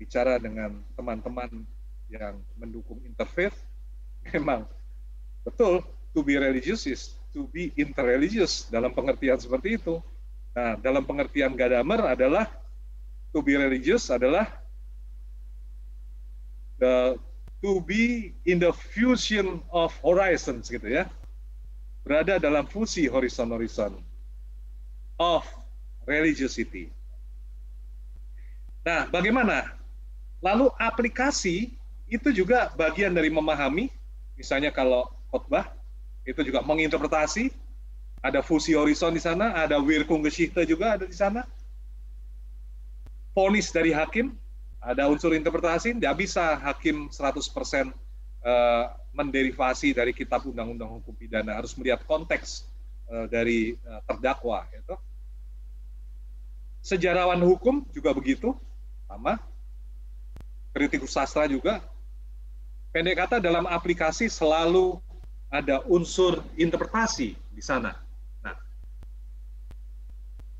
bicara dengan teman-teman yang mendukung interfaith, memang betul, to be religious is to be interreligious dalam pengertian seperti itu. Nah, dalam pengertian Gadamer adalah to be religious adalah to be in the fusion of horizons gitu ya. Berada dalam fusi horizon-horizon of religiosity. Nah, bagaimana? Lalu aplikasi itu juga bagian dari memahami, misalnya kalau khotbah itu juga menginterpretasi, ada fusi horizon di sana, ada Wirkungsgeschichte juga ada di sana. Vonis dari hakim, ada unsur interpretasi, tidak bisa hakim 100% menderivasi dari kitab undang-undang hukum pidana, harus melihat konteks dari terdakwa. Gitu. Sejarawan hukum juga begitu, sama. Kritikus sastra juga. Pendek kata, dalam aplikasi selalu ada unsur interpretasi di sana. Nah,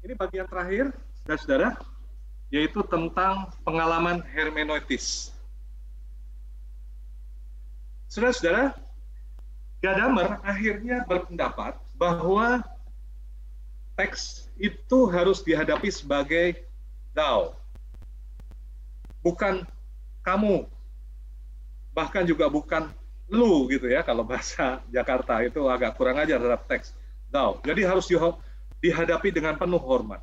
ini bagian terakhir, saudara-saudara, yaitu tentang pengalaman hermeneutis. Saudara-saudara, Gadamer akhirnya berpendapat bahwa teks itu harus dihadapi sebagai thou, bukan kamu, bahkan juga bukan lu gitu ya, kalau bahasa Jakarta itu agak kurang ajar terhadap teks thou. Jadi harus dihadapi dengan penuh hormat.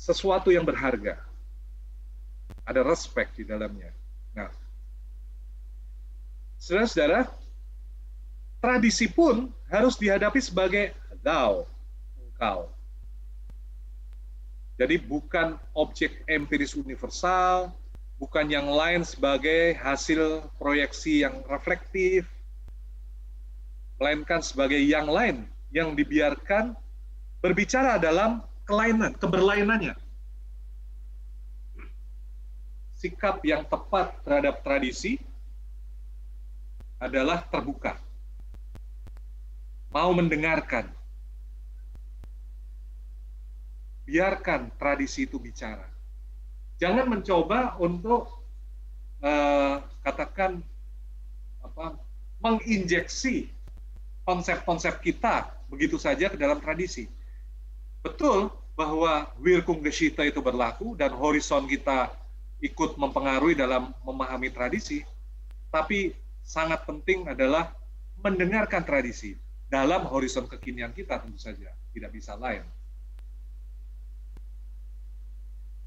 Sesuatu yang berharga. Ada respect di dalamnya. Nah, saudara-saudara, tradisi pun harus dihadapi sebagai thou, engkau. Jadi bukan objek empiris universal, bukan yang lain sebagai hasil proyeksi yang reflektif, melainkan sebagai yang lain yang dibiarkan berbicara dalam kelainan, keberlainannya. Sikap yang tepat terhadap tradisi adalah terbuka, mau mendengarkan, biarkan tradisi itu bicara. Jangan mencoba untuk katakan menginjeksi konsep-konsep kita begitu saja ke dalam tradisi. Betul bahwa Wirkungsgeschichte itu berlaku dan horizon kita ikut mempengaruhi dalam memahami tradisi, tapi sangat penting adalah mendengarkan tradisi dalam horizon kekinian kita, tentu saja tidak bisa lain.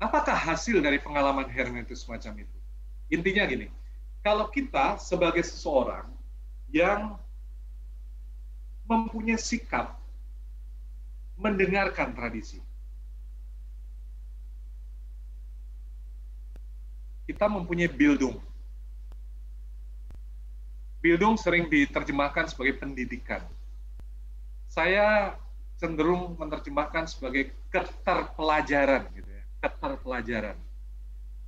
Apakah hasil dari pengalaman hermeneutis semacam itu? Intinya gini, kalau kita sebagai seseorang yang mempunyai sikap mendengarkan tradisi, kita mempunyai Bildung. Bildung sering diterjemahkan sebagai pendidikan. Saya cenderung menerjemahkan sebagai keterpelajaran, gitu ya, keterpelajaran.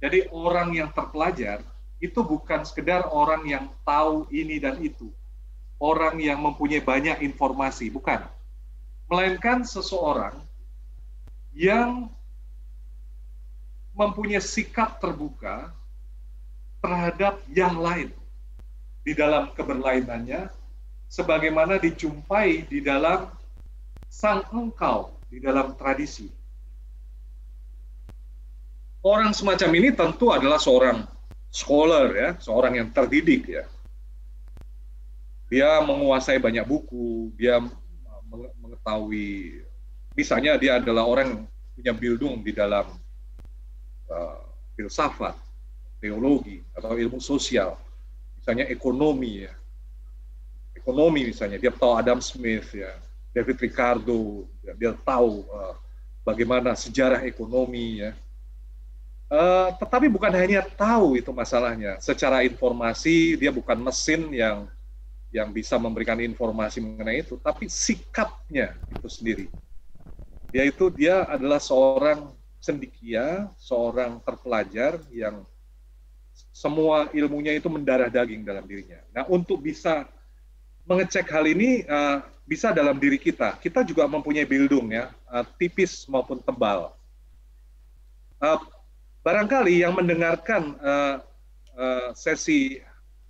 Jadi orang yang terpelajar itu bukan sekedar orang yang tahu ini dan itu, orang yang mempunyai banyak informasi, bukan. Melainkan seseorang yang mempunyai sikap terbuka terhadap yang lain di dalam keberlainannya, sebagaimana dijumpai di dalam sang engkau, di dalam tradisi. Orang semacam ini tentu adalah seorang scholar, ya, seorang yang terdidik, ya. Dia menguasai banyak buku, dia mengetahui, misalnya dia adalah orang yang punya Bildung di dalam filsafat, teologi, atau ilmu sosial, misalnya ekonomi, ya. Ekonomi misalnya, dia tahu Adam Smith, ya, David Ricardo, ya, dia tahu bagaimana sejarah ekonomi, ya. Tetapi bukan hanya tahu itu masalahnya. Secara informasi dia bukan mesin yang bisa memberikan informasi mengenai itu, tapi sikapnya itu sendiri. Dia adalah seorang cendekia, seorang terpelajar yang semua ilmunya itu mendarah daging dalam dirinya. Nah, untuk bisa mengecek hal ini bisa dalam diri kita. Kita juga mempunyai Bildung, ya, tipis maupun tebal. Barangkali yang mendengarkan sesi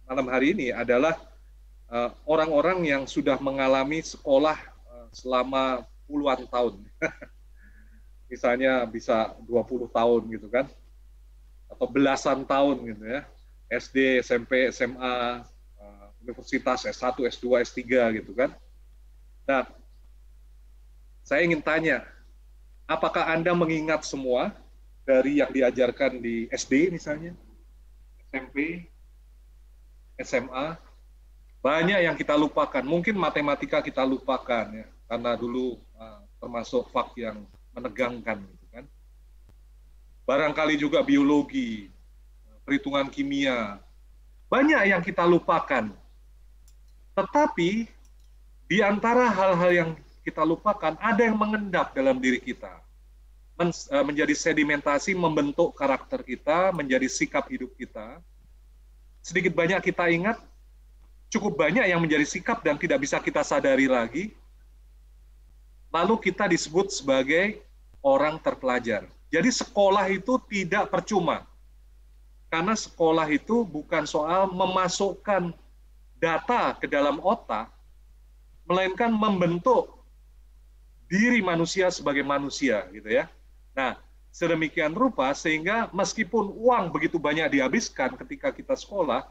malam hari ini adalah orang-orang yang sudah mengalami sekolah selama puluhan tahun. Misalnya bisa 20 tahun gitu kan, atau belasan tahun gitu ya, SD, SMP, SMA, universitas, S1, S2, S3 gitu kan. Nah, saya ingin tanya, apakah Anda mengingat semua dari yang diajarkan di SD misalnya, SMP, SMA? Banyak yang kita lupakan. Mungkin matematika kita lupakan, ya, karena dulu termasuk fak yang menegangkan, gitu kan. Barangkali juga biologi, perhitungan kimia, banyak yang kita lupakan. Tetapi di antara hal-hal yang kita lupakan, ada yang mengendap dalam diri kita, menjadi sedimentasi, membentuk karakter kita, menjadi sikap hidup kita. sedikit banyak kita ingat, cukup banyak yang menjadi sikap dan tidak bisa kita sadari lagi. Lalu kita disebut sebagai orang terpelajar. Jadi sekolah itu tidak percuma. Karena sekolah itu bukan soal memasukkan data ke dalam otak, melainkan membentuk diri manusia sebagai manusia, gitu ya. Nah, sedemikian rupa sehingga meskipun uang begitu banyak dihabiskan ketika kita sekolah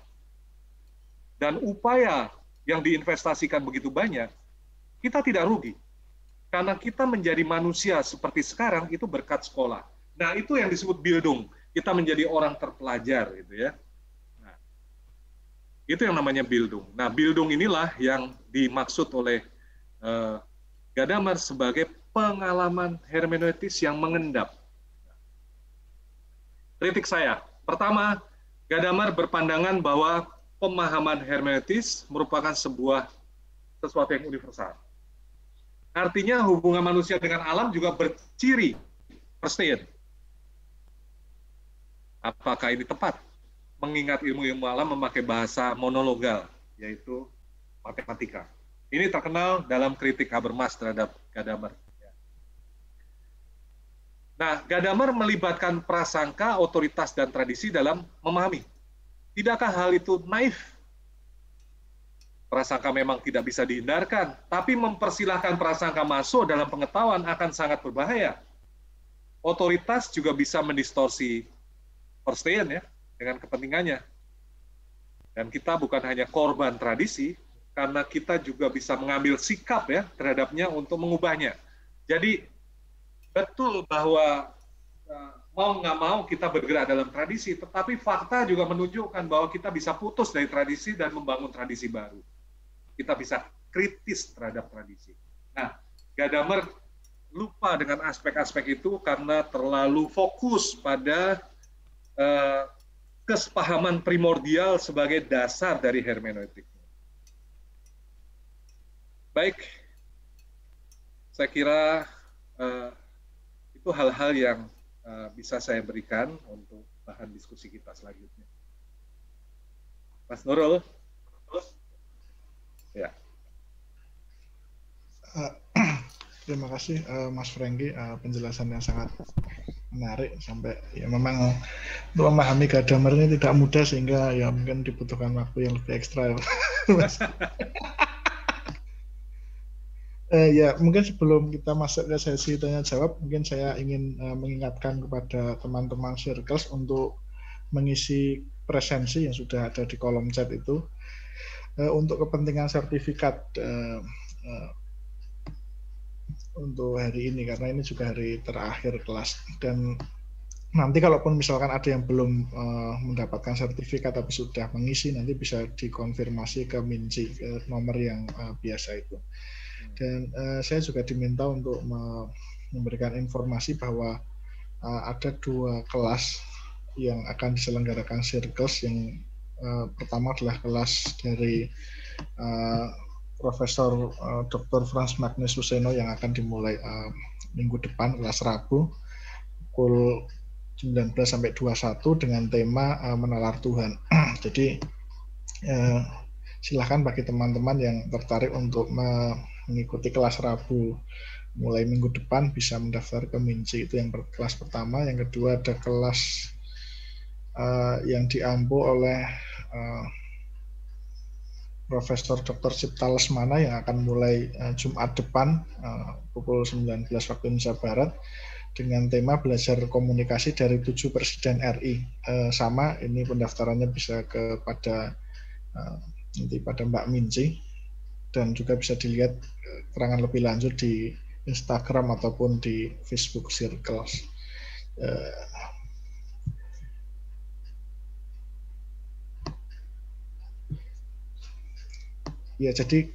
dan upaya yang diinvestasikan begitu banyak, kita tidak rugi. Karena kita menjadi manusia seperti sekarang itu berkat sekolah. Nah, itu yang disebut Bildung. Kita menjadi orang terpelajar, gitu ya. Nah, itu yang namanya Bildung. Nah, Bildung inilah yang dimaksud oleh Gadamer sebagai pengalaman hermeneutis yang mengendap. Kritik saya, pertama, Gadamer berpandangan bahwa pemahaman hermeneutis merupakan sesuatu yang universal. Artinya hubungan manusia dengan alam juga berciri Verstehen. Apakah ini tepat? Mengingat ilmu-ilmu alam memakai bahasa monologal, yaitu matematika. Ini terkenal dalam kritik Habermas terhadap Gadamer. Nah, Gadamer melibatkan prasangka, otoritas, dan tradisi dalam memahami. Tidakkah hal itu naif? Prasangka memang tidak bisa dihindarkan, tapi mempersilahkan prasangka masuk dalam pengetahuan akan sangat berbahaya. Otoritas juga bisa mendistorsi Verstehen ya, dengan kepentingannya. Dan kita bukan hanya korban tradisi, karena kita juga bisa mengambil sikap ya terhadapnya untuk mengubahnya. Jadi betul bahwa mau nggak mau kita bergerak dalam tradisi, tetapi fakta juga menunjukkan bahwa kita bisa putus dari tradisi dan membangun tradisi baru. Kita bisa kritis terhadap tradisi. Nah, Gadamer lupa dengan aspek-aspek itu karena terlalu fokus pada kesepahaman primordial sebagai dasar dari hermeneutik. Baik, saya kira itu hal-hal yang bisa saya berikan untuk bahan diskusi kita selanjutnya. Mas Nurul? Ya. Terima kasih Mas Franky, penjelasan yang sangat menarik sampai ya memang untuk memahami Gadamer ini tidak mudah sehingga ya mungkin dibutuhkan waktu yang lebih ekstra. Ya mungkin sebelum kita masuk ke sesi tanya jawab, mungkin saya ingin mengingatkan kepada teman-teman Circles untuk mengisi presensi yang sudah ada di kolom chat itu untuk kepentingan sertifikat untuk hari ini, karena ini juga hari terakhir kelas. Dan nanti kalaupun misalkan ada yang belum mendapatkan sertifikat tapi sudah mengisi, nanti bisa dikonfirmasi ke Minci, ke nomor yang biasa itu. Dan saya juga diminta untuk memberikan informasi bahwa ada 2 kelas yang akan diselenggarakan Circles. Yang pertama adalah kelas dari Profesor Dr. Frans Magnus Suseno yang akan dimulai minggu depan, kelas Rabu pukul 19 sampai 21 dengan tema menalar Tuhan. Jadi silakan bagi teman-teman yang tertarik untuk mengikuti kelas Rabu mulai minggu depan bisa mendaftar ke Minci. Itu yang kelas pertama. Yang kedua ada kelas yang diampu oleh Profesor Dr. Cipta Lesmana yang akan mulai Jumat depan pukul 19 waktu Indonesia Barat dengan tema belajar komunikasi dari 7 Presiden RI. Sama, ini pendaftarannya bisa kepada nanti pada Mbak Minci, dan juga bisa dilihat keterangan lebih lanjut di Instagram ataupun di Facebook Circles. Ya, jadi